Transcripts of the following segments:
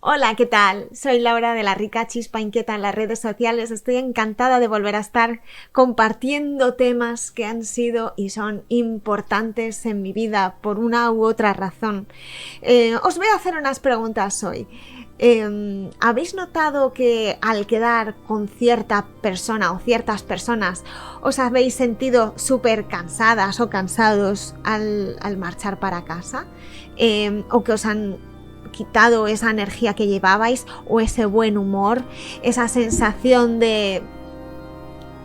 Hola, ¿qué tal? Soy Laura de la Rica Chispa Inquieta en las redes sociales. Estoy encantada de volver a estar compartiendo temas que han sido y son importantes en mi vida por una u otra razón. Os voy a hacer unas preguntas hoy. ¿Habéis notado que al quedar con cierta persona o ciertas personas os habéis sentido súper cansadas o cansados al marchar para casa? ¿O que os han quitado esa energía que llevabais o ese buen humor, esa sensación de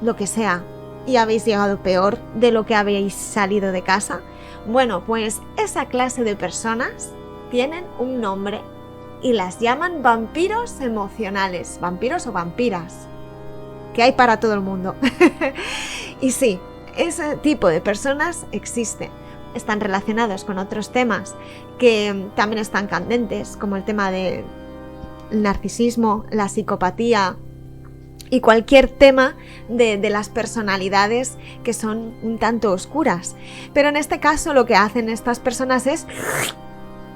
lo que sea y habéis llegado peor de lo que habéis salido de casa? Bueno, pues esa clase de personas tienen un nombre y las llaman vampiros emocionales, vampiros o vampiras, que hay para todo el mundo. Y sí, ese tipo de personas existen. Están relacionados con otros temas que también están candentes, como el tema del narcisismo, la psicopatía y cualquier tema de las personalidades que son un tanto oscuras. Pero en este caso lo que hacen estas personas es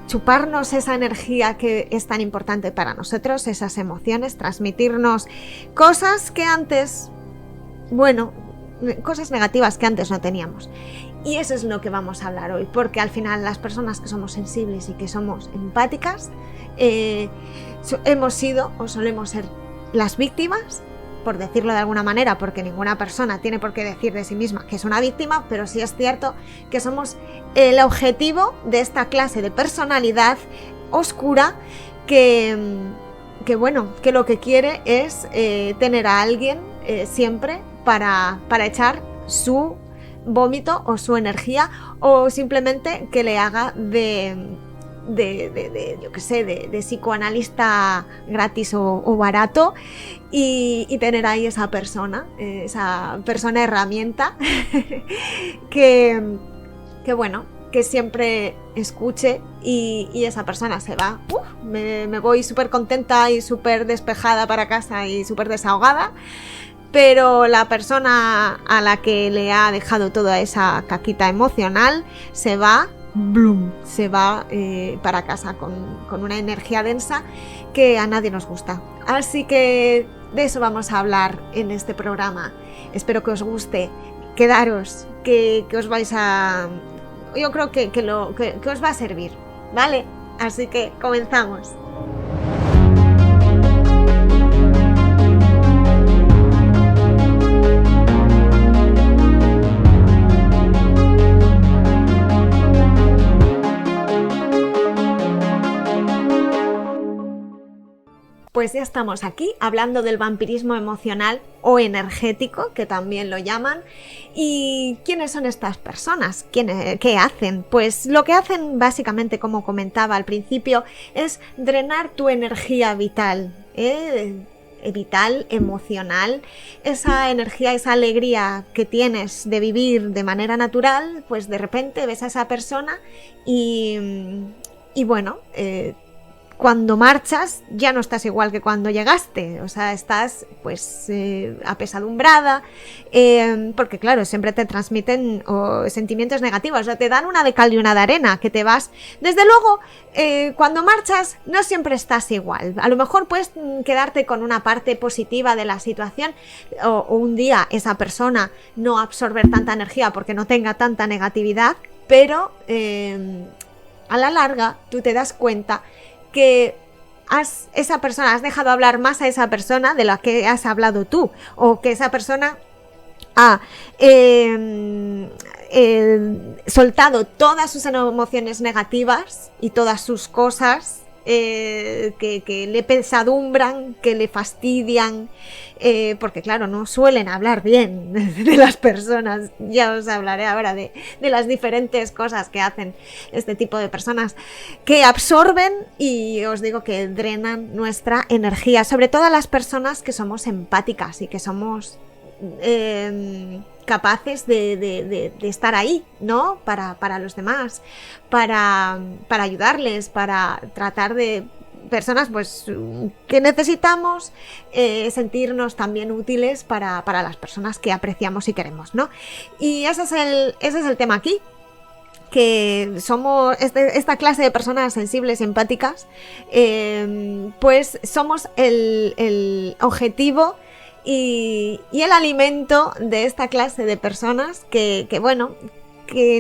chuparnos esa energía que es tan importante para nosotros, esas emociones, transmitirnos cosas que antes, cosas negativas que antes no teníamos. Y eso es lo que vamos a hablar hoy, porque al final las personas que somos sensibles y que somos empáticas hemos sido o solemos ser las víctimas, por decirlo de alguna manera, porque ninguna persona tiene por qué decir de sí misma que es una víctima, pero sí es cierto que somos el objetivo de esta clase de personalidad oscura que lo que quiere es tener a alguien siempre para echar su vómito o su energía, o simplemente que le haga de psicoanalista gratis o barato y tener ahí esa persona herramienta que siempre escuche y esa persona se va. Me voy súper contenta y súper despejada para casa y súper desahogada. Pero la persona a la que le ha dejado toda esa caquita emocional se va para casa con una energía densa que a nadie nos gusta. Así que de eso vamos a hablar en este programa. Espero que os guste, quedaros, que os vais a... Yo creo que os va a servir, ¿vale? Así que comenzamos. Pues ya estamos aquí hablando del vampirismo emocional o energético, que también lo llaman. ¿Y quiénes son estas personas? ¿Qué hacen? Pues lo que hacen básicamente, como comentaba al principio, es drenar tu energía vital, vital, emocional, esa energía, esa alegría que tienes de vivir de manera natural. Pues de repente ves a esa persona cuando marchas ya no estás igual que cuando llegaste, o sea, estás apesadumbrada, porque claro, siempre te transmiten sentimientos negativos, o sea, te dan una de cal y una de arena, que te vas. Desde luego, cuando marchas no siempre estás igual, a lo mejor puedes quedarte con una parte positiva de la situación, o un día esa persona no absorber tanta energía porque no tenga tanta negatividad, pero a la larga tú te das cuenta que has dejado hablar más a esa persona de la que has hablado tú, o que esa persona ha soltado todas sus emociones negativas y todas sus cosas que le pesadumbran, que le fastidian, porque claro, no suelen hablar bien de las personas. Ya os hablaré ahora de las diferentes cosas que hacen este tipo de personas, que absorben y os digo que drenan nuestra energía, sobre todo las personas que somos empáticas y que somos capaces de estar ahí, ¿no? Para los demás, para ayudarles, para tratar de personas pues que necesitamos sentirnos también útiles para las personas que apreciamos y queremos, ¿no? Y ese es el tema aquí. que somos esta clase de personas sensibles y empáticas, pues somos el objetivo y el alimento de esta clase de personas que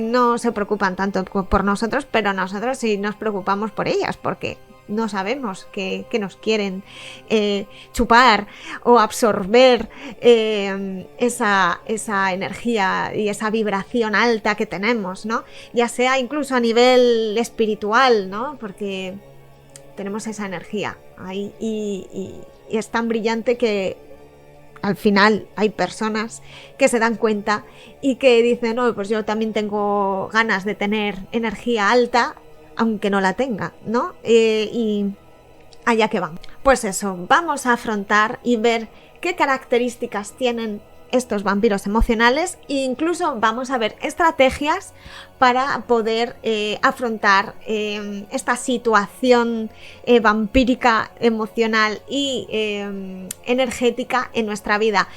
no se preocupan tanto por nosotros, pero nosotros sí nos preocupamos por ellas, porque no sabemos que nos quieren chupar o absorber esa energía y esa vibración alta que tenemos, ¿no? Ya sea incluso a nivel espiritual, ¿no? Porque tenemos esa energía ahí y es tan brillante que al final hay personas que se dan cuenta y que dicen, no, pues yo también tengo ganas de tener energía alta, aunque no la tenga, ¿no? Y allá que van. Pues eso, vamos a afrontar y ver qué características tienen estos vampiros emocionales e incluso vamos a ver estrategias para poder afrontar esta situación vampírica, emocional y energética en nuestra vida.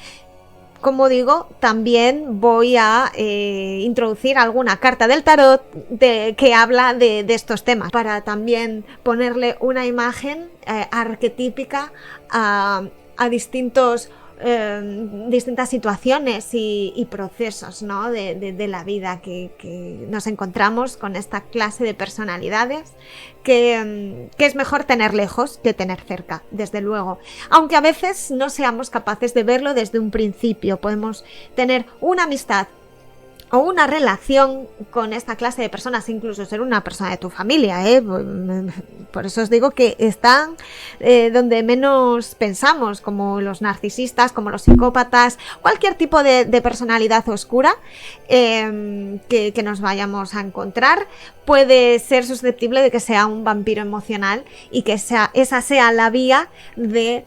Como digo, también voy a introducir alguna carta del tarot que habla de estos temas, para también ponerle una imagen arquetípica a distintas situaciones y procesos, ¿no? de la vida que nos encontramos con esta clase de personalidades que es mejor tener lejos que tener cerca, desde luego, aunque a veces no seamos capaces de verlo desde un principio. Podemos tener una amistad o una relación con esta clase de personas, incluso ser una persona de tu familia, ¿eh? Por eso os digo que están donde menos pensamos, como los narcisistas, como los psicópatas, cualquier tipo de personalidad oscura que nos vayamos a encontrar puede ser susceptible de que sea un vampiro emocional y que esa sea la vía de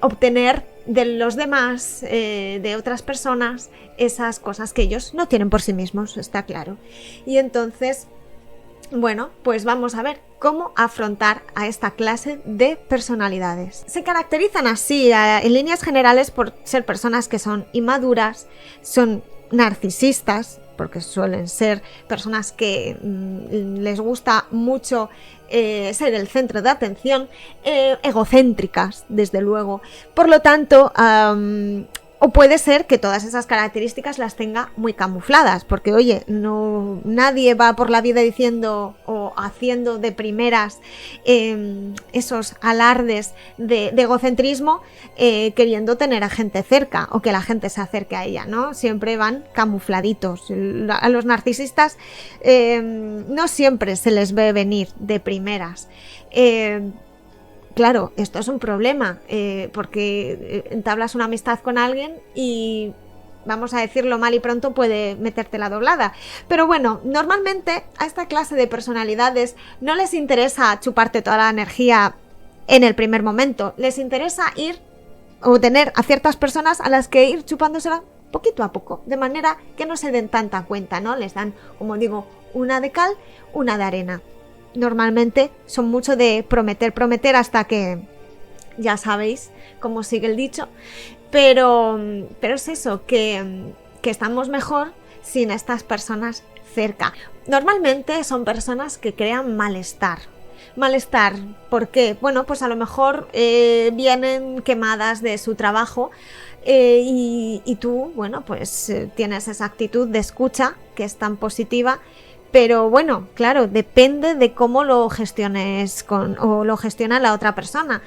obtener de los demás, de otras personas, esas cosas que ellos no tienen por sí mismos, está claro. Y entonces, bueno, pues vamos a ver cómo afrontar a esta clase de personalidades. Se caracterizan así, en líneas generales, por ser personas que son inmaduras, son narcisistas, porque suelen ser personas que les gusta mucho ser el centro de atención, egocéntricas, desde luego. Por lo tanto, o puede ser que todas esas características las tenga muy camufladas, porque oye, nadie va por la vida diciendo o haciendo de primeras esos alardes de egocentrismo queriendo tener a gente cerca o que la gente se acerque a ella, ¿no? Siempre van camufladitos. A los narcisistas no siempre se les ve venir de primeras. Claro, esto es un problema, porque entablas una amistad con alguien y, vamos a decirlo mal y pronto, puede meterte la doblada. Pero bueno, normalmente a esta clase de personalidades no les interesa chuparte toda la energía en el primer momento. Les interesa ir o tener a ciertas personas a las que ir chupándosela poquito a poco, de manera que no se den tanta cuenta, ¿no? Les dan, como digo, una de cal, una de arena. Normalmente son mucho de prometer hasta que ya sabéis cómo sigue el dicho, pero es eso, que estamos mejor sin estas personas cerca. Normalmente son personas que crean malestar. Malestar, ¿por qué? Bueno, pues a lo mejor vienen quemadas de su trabajo y tú, bueno, pues tienes esa actitud de escucha que es tan positiva. Pero bueno, claro, depende de cómo lo gestiones o lo gestiona la otra persona.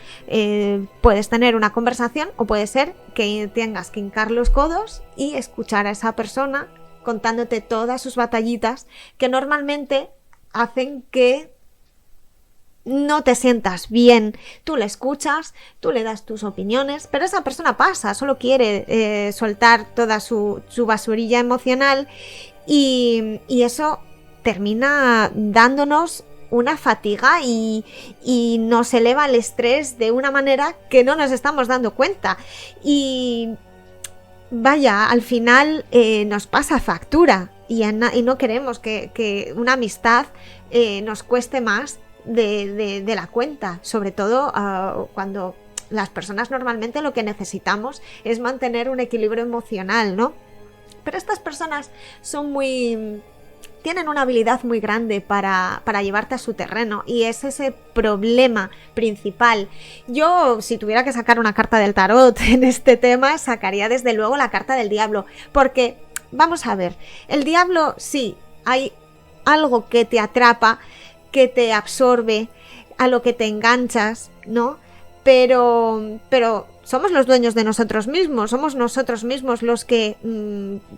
Puedes tener una conversación o puede ser que tengas que hincar los codos y escuchar a esa persona contándote todas sus batallitas que normalmente hacen que no te sientas bien. Tú le escuchas, tú le das tus opiniones, pero esa persona pasa, solo quiere soltar toda su basurilla emocional y eso termina dándonos una fatiga y nos eleva el estrés de una manera que no nos estamos dando cuenta. Y vaya, al final nos pasa factura y no queremos que una amistad nos cueste más de la cuenta, sobre todo cuando las personas normalmente lo que necesitamos es mantener un equilibrio emocional, ¿no? Pero estas personas son muy tienen una habilidad muy grande para llevarte a su terreno, y es ese problema principal. Yo, si tuviera que sacar una carta del tarot en este tema, sacaría desde luego la carta del diablo, porque, vamos a ver, el diablo sí, hay algo que te atrapa, que te absorbe, a lo que te enganchas, ¿no? Pero somos los dueños de nosotros mismos, somos nosotros mismos los que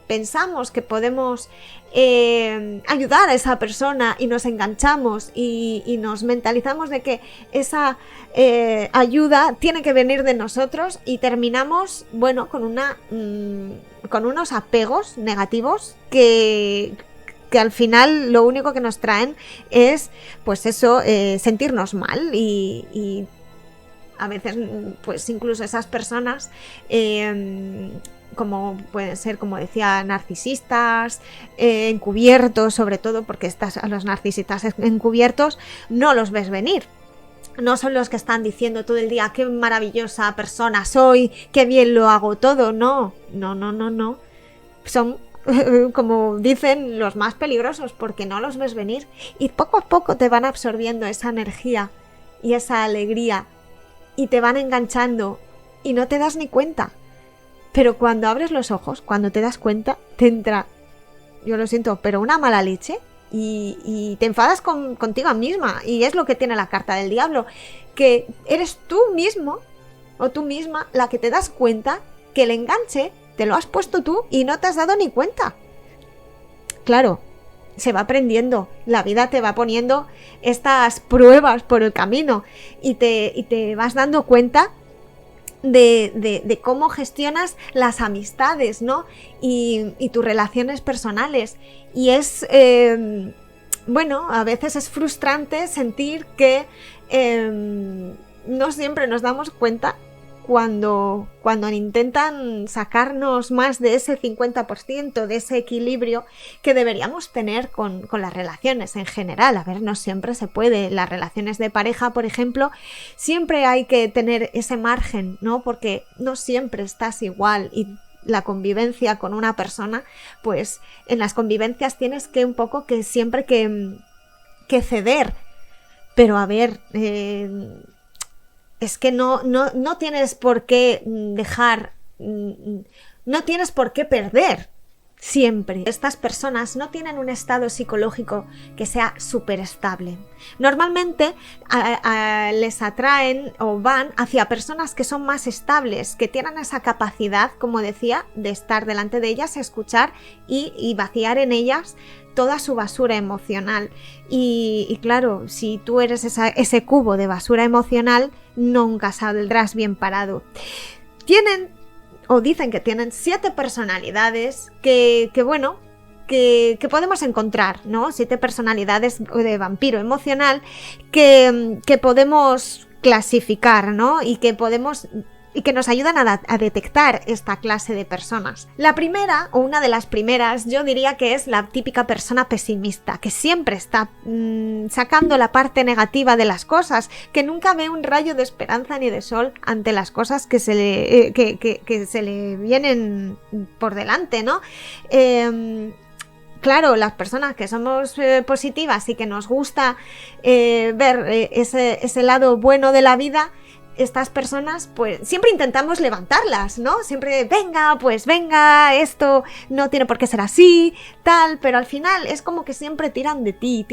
pensamos que podemos ayudar a esa persona, y nos enganchamos y nos mentalizamos de que esa ayuda tiene que venir de nosotros, y terminamos, bueno, con unos apegos negativos que al final lo único que nos traen es, pues eso, sentirnos mal, y a veces, pues incluso esas personas, como pueden ser, como decía, narcisistas, encubiertos, sobre todo, porque a los narcisistas encubiertos no los ves venir. No son los que están diciendo todo el día qué maravillosa persona soy, qué bien lo hago todo. No. Son, como dicen, los más peligrosos, porque no los ves venir, y poco a poco te van absorbiendo esa energía y esa alegría, y te van enganchando y no te das ni cuenta. Pero cuando abres los ojos, cuando te das cuenta, te entra, yo lo siento, pero una mala leche, y te enfadas contigo misma. Y es lo que tiene la carta del diablo, que eres tú mismo o tú misma la que te das cuenta que el enganche te lo has puesto tú y no te has dado ni cuenta. Claro, se va aprendiendo, la vida te va poniendo estas pruebas por el camino, y te vas dando cuenta de cómo gestionas las amistades, ¿no? Y tus relaciones personales. Y es, bueno, a veces es frustrante sentir que no siempre nos damos cuenta cuando intentan sacarnos más de ese 50%, de ese equilibrio que deberíamos tener con las relaciones en general. A ver, no siempre se puede. Las relaciones de pareja, por ejemplo, siempre hay que tener ese margen, ¿no? Porque no siempre estás igual, y la convivencia con una persona, pues en las convivencias tienes que un poco que siempre que ceder. Pero a ver, es que no tienes por qué dejar, no tienes por qué perder siempre. Estas personas no tienen un estado psicológico que sea súper estable. Normalmente les atraen o van hacia personas que son más estables, que tienen esa capacidad, como decía, de estar delante de ellas, escuchar y vaciar en ellas toda su basura emocional. Y claro, si tú eres ese cubo de basura emocional, nunca saldrás bien parado. Tienen, o dicen que tienen, 7 personalidades que podemos encontrar, ¿no? 7 personalidades de vampiro emocional que podemos clasificar, ¿no? Y que nos ayudan a detectar esta clase de personas. La primera, o una de las primeras, yo diría que es la típica persona pesimista, que siempre está sacando la parte negativa de las cosas, que nunca ve un rayo de esperanza ni de sol ante las cosas que se le vienen por delante, ¿no? Claro, las personas que somos positivas y que nos gusta ver ese lado bueno de la vida, estas personas, pues siempre intentamos levantarlas, ¿no? Siempre, venga, esto no tiene por qué ser así, tal, pero al final es como que siempre tiran de ti,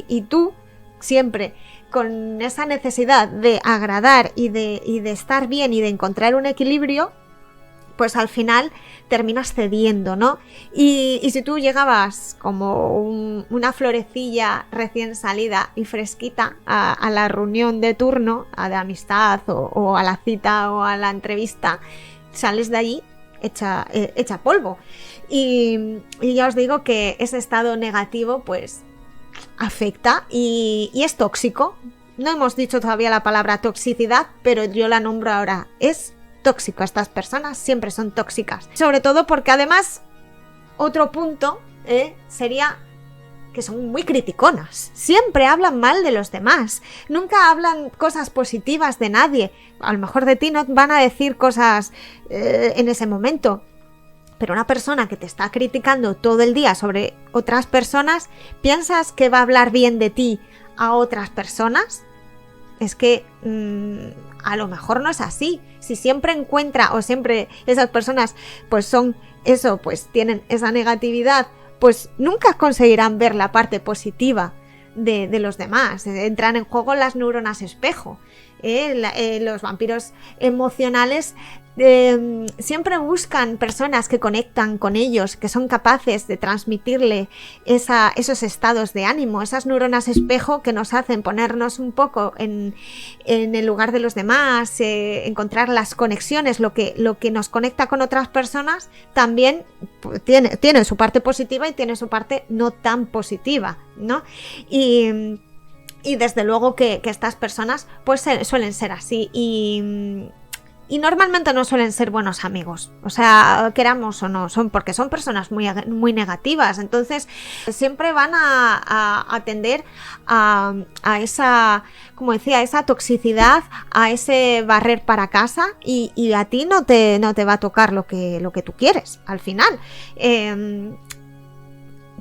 y tú siempre con esa necesidad de agradar y de estar bien y de encontrar un equilibrio, pues al final terminas cediendo, ¿no? Y si tú llegabas como una florecilla recién salida y fresquita a la reunión de turno, de amistad o a la cita o a la entrevista, sales de allí hecha polvo. Y ya os digo que ese estado negativo pues afecta y es tóxico. No hemos dicho todavía la palabra toxicidad, pero yo la nombro ahora. Es tóxico. Estas personas siempre son tóxicas, sobre todo porque además otro punto sería que son muy criticonas, siempre hablan mal de los demás, nunca hablan cosas positivas de nadie. A lo mejor de ti no van a decir cosas en ese momento, Pero una persona que te está criticando todo el día sobre otras personas, ¿piensas que va a hablar bien de ti a otras personas? Es que a lo mejor no es así. Si siempre encuentra o siempre esas personas pues son eso, pues tienen esa negatividad, pues nunca conseguirán ver la parte positiva de los demás. Entran en juego las neuronas espejo. Los vampiros emocionales siempre buscan personas que conectan con ellos, que son capaces de transmitirle esos estados de ánimo, esas neuronas espejo que nos hacen ponernos un poco en el lugar de los demás, encontrar las conexiones, lo que nos conecta con otras personas. También tiene su parte positiva y tiene su parte no tan positiva, ¿no? Y desde luego que estas personas pues suelen ser así y normalmente no suelen ser buenos amigos, o sea, queramos o no, porque son personas muy negativas. Entonces siempre van a tender a esa, como decía, esa toxicidad, a ese barrer para casa, y a ti no te va a tocar lo que tú quieres al final.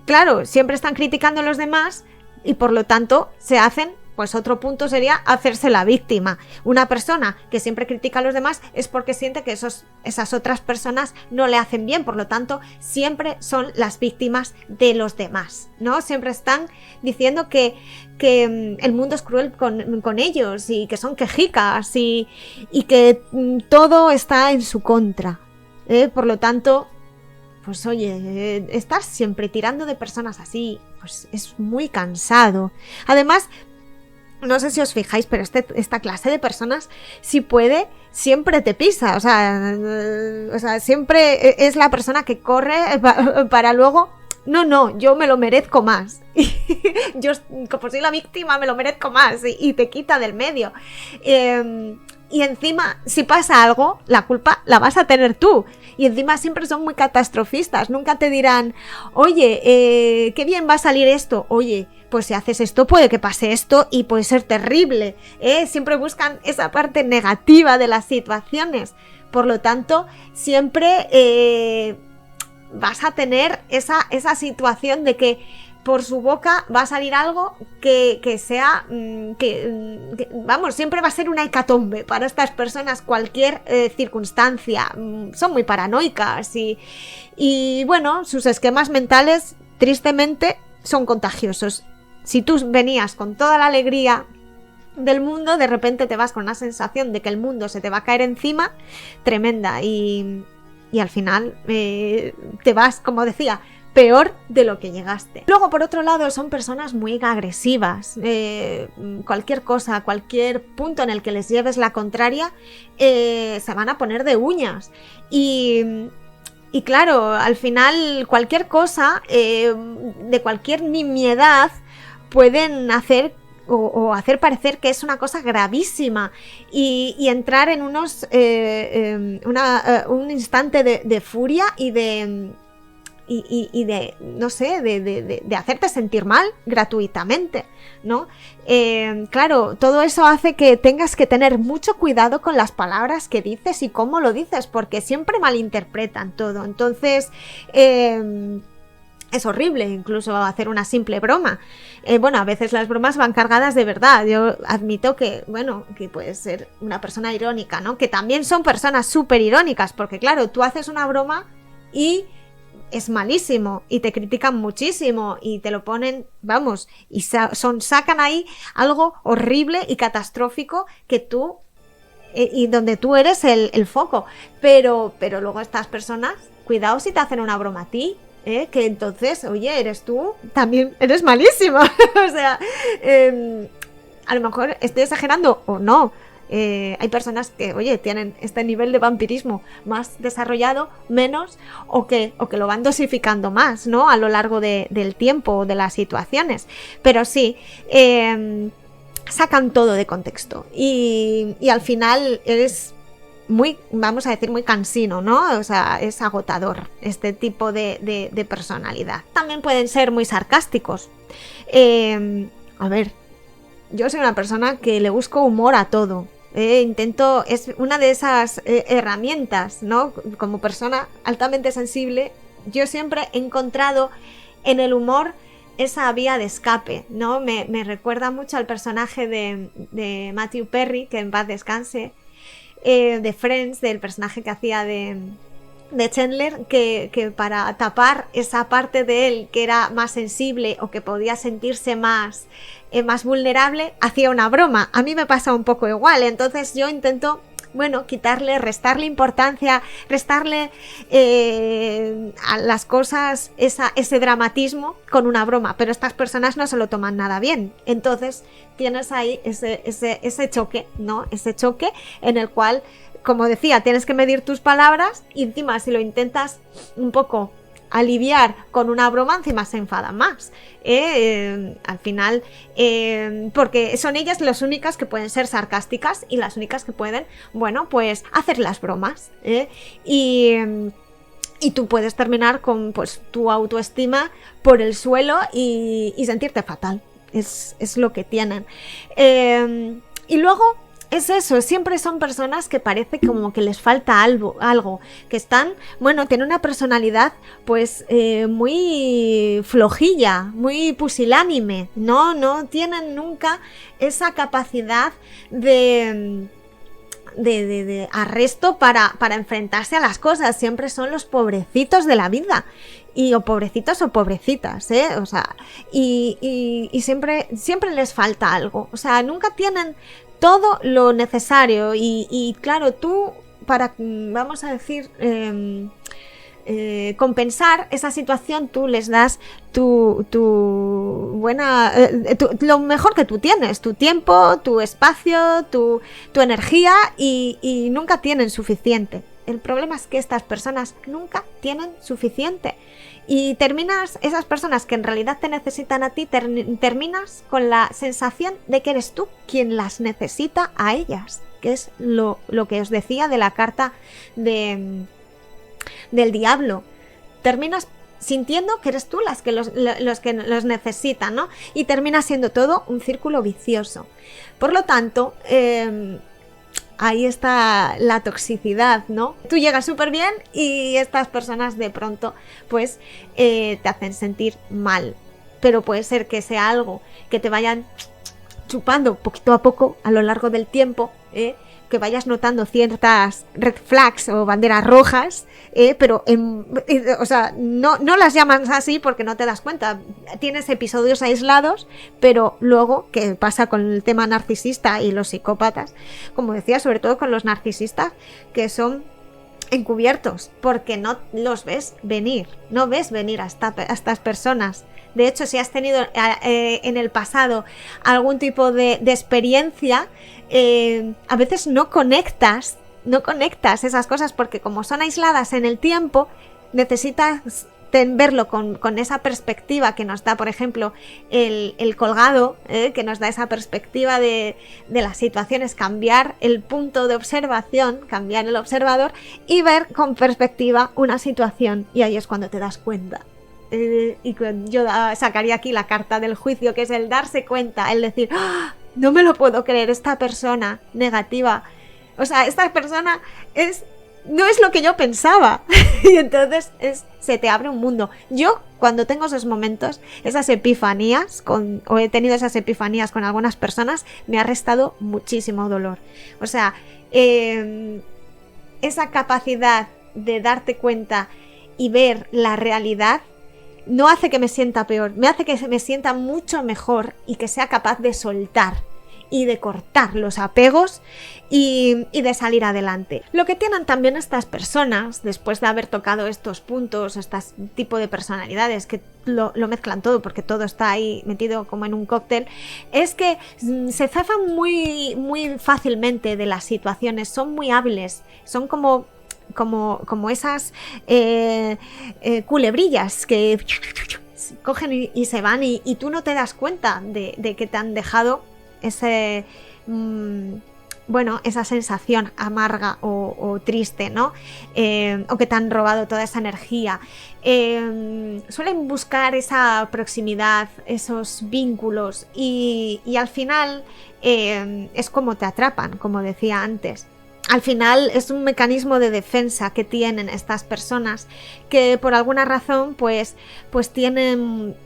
Claro, siempre están criticando a los demás y por lo tanto se hacen, pues otro punto sería hacerse la víctima. Una persona que siempre critica a los demás es porque siente que esas otras personas no le hacen bien, por lo tanto siempre son las víctimas de los demás, ¿no? Siempre están diciendo que el mundo es cruel con ellos y que son quejicas y que todo está en su contra, por lo tanto, pues oye, estar siempre tirando de personas así, pues es muy cansado. Además, no sé si os fijáis, pero esta clase de personas, si puede, siempre te pisa. O sea, siempre es la persona que corre para luego... No, yo me lo merezco más. Yo, como soy la víctima, me lo merezco más. Y te quita del medio. Y encima, si pasa algo, la culpa la vas a tener tú. Y encima siempre son muy catastrofistas. Nunca te dirán, oye, qué bien va a salir esto. Oye, pues si haces esto puede que pase esto y puede ser terrible. Siempre buscan esa parte negativa de las situaciones. Por lo tanto, siempre vas a tener esa situación de que por su boca va a salir algo que sea, vamos, siempre va a ser una hecatombe para estas personas, cualquier circunstancia. Son muy paranoicas y bueno, sus esquemas mentales, tristemente, son contagiosos. Si tú venías con toda la alegría del mundo, de repente te vas con una sensación de que el mundo se te va a caer encima, tremenda, y al final te vas, como decía, peor de lo que llegaste. Luego, por otro lado, son personas muy agresivas. Cualquier cosa, cualquier punto en el que les lleves la contraria, se van a poner de uñas. Y claro, al final, cualquier cosa, de cualquier nimiedad, pueden hacer o hacer parecer que es una cosa gravísima y entrar en un instante de furia y de no sé, de hacerte sentir mal gratuitamente, ¿no? Claro, todo eso hace que tengas que tener mucho cuidado con las palabras que dices y cómo lo dices, porque siempre malinterpretan todo. Entonces, es horrible incluso hacer una simple broma. Bueno, a veces las bromas van cargadas de verdad. Yo admito que, bueno, que puedes ser una persona irónica, ¿no? Que también son personas súper irónicas, porque claro, tú haces una broma y es malísimo y te critican muchísimo y te lo ponen, vamos, y sacan ahí algo horrible y catastrófico que tú y donde tú eres el foco, pero luego estas personas, cuidado si te hacen una broma a ti, que entonces, oye, eres tú, también eres malísima. O sea, a lo mejor estoy exagerando o no. Hay personas que, oye, tienen este nivel de vampirismo más desarrollado, menos, o que lo van dosificando más, ¿no? A lo largo del tiempo o de las situaciones. Pero sí, sacan todo de contexto. Y al final es muy, vamos a decir, muy cansino, ¿no? O sea, es agotador este tipo de personalidad. También pueden ser muy sarcásticos. A ver, yo soy una persona que le busco humor a todo. Es una de esas herramientas, ¿no? Como persona altamente sensible, yo siempre he encontrado en el humor esa vía de escape, ¿no? Me recuerda mucho al personaje de Matthew Perry, que en paz descanse, de Friends, del personaje que hacía de Chandler, que para tapar esa parte de él que era más sensible o que podía sentirse más vulnerable, hacía una broma. A mí me pasa un poco igual, entonces yo intento, bueno, restarle importancia, restarle a las cosas ese dramatismo con una broma, pero estas personas no se lo toman nada bien. Entonces tienes ahí ese choque, ¿no? Ese choque en el cual, como decía, tienes que medir tus palabras y encima si lo intentas un poco aliviar con una broma, encima se enfadan más. Al final, porque son ellas las únicas que pueden ser sarcásticas y las únicas que pueden, bueno, pues hacer las bromas. Y tú puedes terminar con pues tu autoestima por el suelo y sentirte fatal. Es lo que tienen. Y luego es eso, siempre son personas que parece como que les falta algo, que están, bueno, tienen una personalidad pues muy flojilla, muy pusilánime, no tienen nunca esa capacidad de arresto para enfrentarse a las cosas. Siempre son los pobrecitos de la vida, o pobrecitos o pobrecitas, o sea, y siempre les falta algo, o sea, nunca tienen todo lo necesario y claro, tú para, vamos a decir, compensar esa situación, tú les das lo mejor que tú tienes, tu tiempo, tu espacio, tu energía y nunca tienen suficiente. El problema es que estas personas nunca tienen suficiente. Y esas personas que en realidad te necesitan a ti, terminas con la sensación de que eres tú quien las necesita a ellas, que es lo que os decía de la carta del diablo. Terminas sintiendo que eres tú los que los necesitan, ¿no? Y termina siendo todo un círculo vicioso. Por lo tanto, ahí está la toxicidad, ¿no? Tú llegas súper bien y estas personas de pronto pues te hacen sentir mal. Pero puede ser que sea algo que te vayan chupando poquito a poco a lo largo del tiempo, que vayas notando ciertas red flags o banderas rojas, pero o sea, no las llaman así porque no te das cuenta. Tienes episodios aislados, pero luego, ¿qué pasa con el tema narcisista y los psicópatas? Como decía, sobre todo con los narcisistas, que son encubiertos, porque no los ves venir, no ves venir a estas personas. De hecho, si has tenido en el pasado algún tipo de experiencia, a veces no conectas esas cosas porque como son aisladas en el tiempo, necesitas verlo con esa perspectiva que nos da, por ejemplo, el colgado, que nos da esa perspectiva de las situaciones, cambiar el punto de observación, cambiar el observador y ver con perspectiva una situación, y ahí es cuando te das cuenta. Y yo sacaría aquí la carta del juicio, que es el darse cuenta, el decir, ¡oh, no me lo puedo creer, esta persona negativa, o sea, esta persona no es lo que yo pensaba. Y entonces se te abre un mundo. Yo, cuando tengo esos momentos, esas epifanías, o he tenido esas epifanías con algunas personas, me ha restado muchísimo dolor. O sea, esa capacidad de darte cuenta y ver la realidad no hace que me sienta peor, me hace que me sienta mucho mejor y que sea capaz de soltar y de cortar los apegos y de salir adelante. Lo que tienen también estas personas, después de haber tocado estos puntos, este tipo de personalidades que lo mezclan todo, porque todo está ahí metido como en un cóctel, es que se zafan muy, muy fácilmente de las situaciones, son muy hábiles, son como esas culebrillas que cogen y se van y tú no te das cuenta de que te han dejado bueno, esa sensación amarga o triste, ¿no? O que te han robado toda esa energía. Suelen buscar esa proximidad, esos vínculos y al final es como te atrapan, como decía antes. Al final es un mecanismo de defensa que tienen estas personas que por alguna razón pues tienen...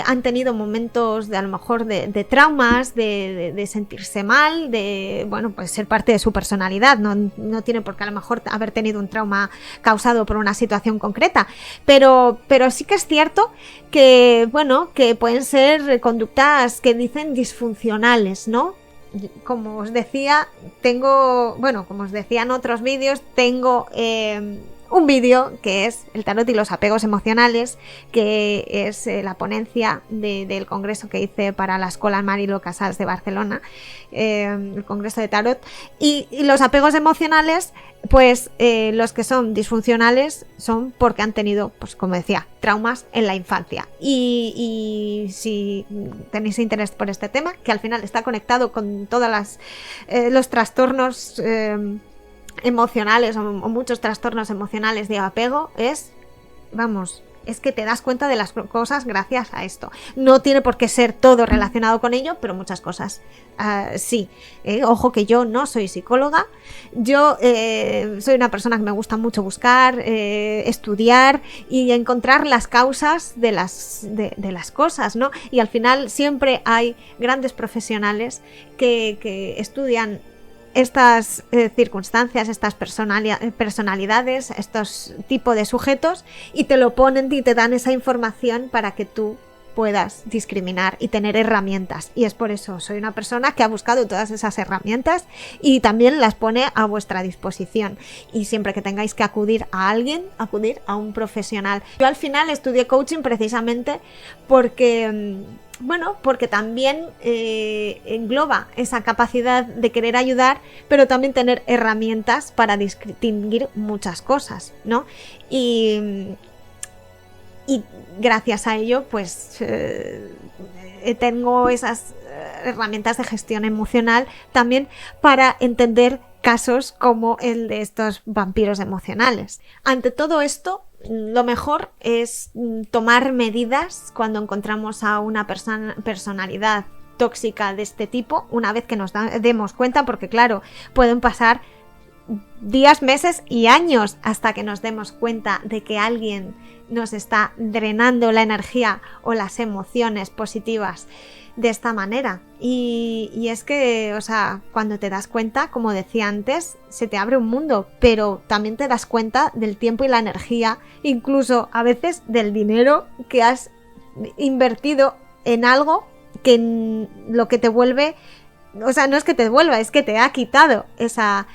han tenido momentos de a lo mejor de traumas, de sentirse mal, de, bueno, pues ser parte de su personalidad, no tiene por qué a lo mejor haber tenido un trauma causado por una situación concreta, pero sí que es cierto que, bueno, que pueden ser conductas que dicen disfuncionales, ¿no? Como os decía, como os decía en otros vídeos, tengo un vídeo que es el tarot y los apegos emocionales, que es la ponencia del congreso que hice para la Escola Marilo Casals de Barcelona, el congreso de tarot, y los apegos emocionales, pues los que son disfuncionales son porque han tenido, pues como decía, traumas en la infancia. Y si tenéis interés por este tema, que al final está conectado con todos los trastornos emocionales o muchos trastornos emocionales de apego, es que te das cuenta de las cosas gracias a esto. No tiene por qué ser todo relacionado con ello, pero muchas cosas sí. Ojo que yo no soy psicóloga, yo soy una persona que me gusta mucho buscar, estudiar y encontrar las causas de las cosas, ¿no? Y al final siempre hay grandes profesionales que estudian estas circunstancias, estas personalidades, estos tipos de sujetos, y te lo ponen y te dan esa información para que tú puedas discriminar y tener herramientas. Y es por eso soy una persona que ha buscado todas esas herramientas y también las pone a vuestra disposición. Y siempre que tengáis que acudir a alguien, acudir a un profesional. Yo al final estudié coaching precisamente porque también engloba esa capacidad de querer ayudar, pero también tener herramientas para distinguir muchas cosas, ¿no? Y gracias a ello, pues tengo esas herramientas de gestión emocional también para entender casos como el de estos vampiros emocionales. Ante todo esto, lo mejor es tomar medidas cuando encontramos a una personalidad tóxica de este tipo, una vez que nos demos cuenta, porque claro, pueden pasar días, meses y años hasta que nos demos cuenta de que alguien nos está drenando la energía o las emociones positivas de esta manera. Y es que, o sea, cuando te das cuenta, como decía antes, se te abre un mundo, pero también te das cuenta del tiempo y la energía, incluso a veces del dinero que has invertido en algo que lo que te vuelve, o sea, no es que te devuelva, es que te ha quitado ese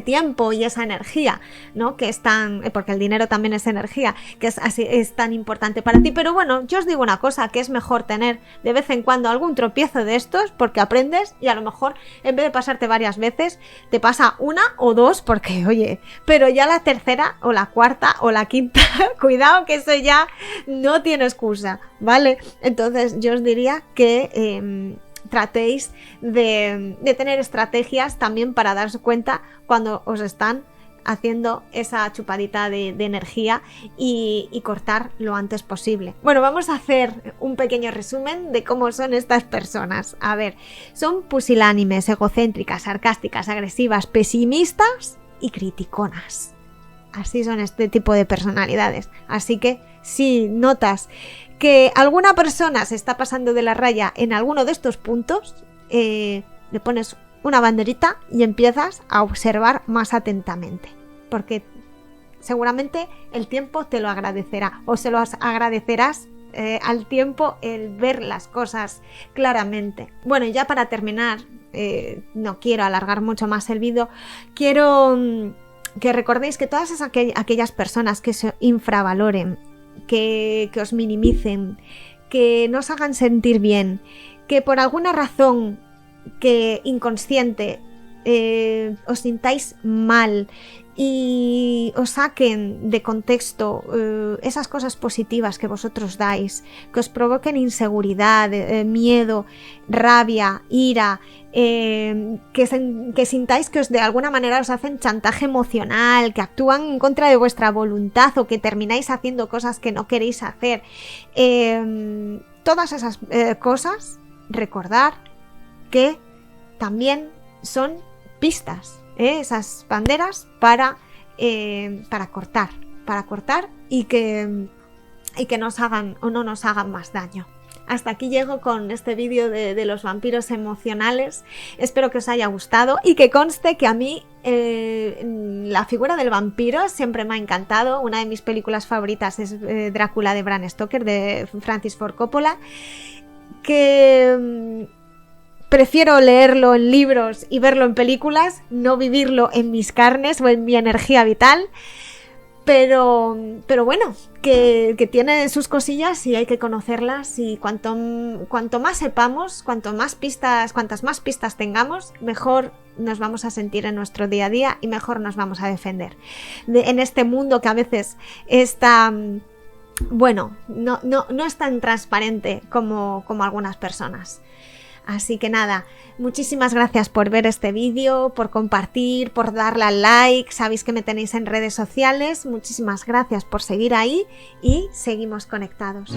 tiempo y esa energía, ¿no? Que es tan, porque el dinero también es energía, que es tan importante para ti. Pero bueno, yo os digo una cosa, que es mejor tener de vez en cuando algún tropiezo de estos, porque aprendes y a lo mejor en vez de pasarte varias veces, te pasa una o dos, porque oye, pero ya la tercera o la cuarta o la quinta, cuidado que eso ya no tiene excusa, ¿vale? Entonces yo os diría que tratéis de tener estrategias también para daros cuenta cuando os están haciendo esa chupadita de energía y cortar lo antes posible. Bueno, vamos a hacer un pequeño resumen de cómo son estas personas. A ver, son pusilánimes, egocéntricas, sarcásticas, agresivas, pesimistas y criticonas. Así son este tipo de personalidades. Así que si notas que alguna persona se está pasando de la raya en alguno de estos puntos, le pones una banderita y empiezas a observar más atentamente, porque seguramente el tiempo te lo agradecerá, o se lo agradecerás al tiempo el ver las cosas claramente. Bueno, y ya para terminar, no quiero alargar mucho más el vídeo, quiero que recordéis que todas aquellas personas que se infravaloren, que os minimicen, que no os hagan sentir bien, que por alguna razón que inconsciente os sintáis mal y os saquen de contexto esas cosas positivas que vosotros dais, que os provoquen inseguridad, miedo, rabia, ira, que sintáis que de alguna manera os hacen chantaje emocional, que actúan en contra de vuestra voluntad o que termináis haciendo cosas que no queréis hacer. Todas esas cosas, recordar que también son pistas, esas banderas para cortar y que nos hagan o no nos hagan más daño. Hasta aquí llego con este vídeo de los vampiros emocionales. Espero que os haya gustado y que conste que a mí la figura del vampiro siempre me ha encantado. Una de mis películas favoritas es Drácula de Bram Stoker, de Francis Ford Coppola, que prefiero leerlo en libros y verlo en películas, no vivirlo en mis carnes o en mi energía vital. Pero bueno, que tiene sus cosillas y hay que conocerlas, y cuanto más sepamos, cuantas más pistas tengamos, mejor nos vamos a sentir en nuestro día a día y mejor nos vamos a defender. En este mundo que a veces está, bueno, no es tan transparente como algunas personas. Así que nada, muchísimas gracias por ver este vídeo, por compartir, por darle al like. Sabéis que me tenéis en redes sociales. Muchísimas gracias por seguir ahí y seguimos conectados.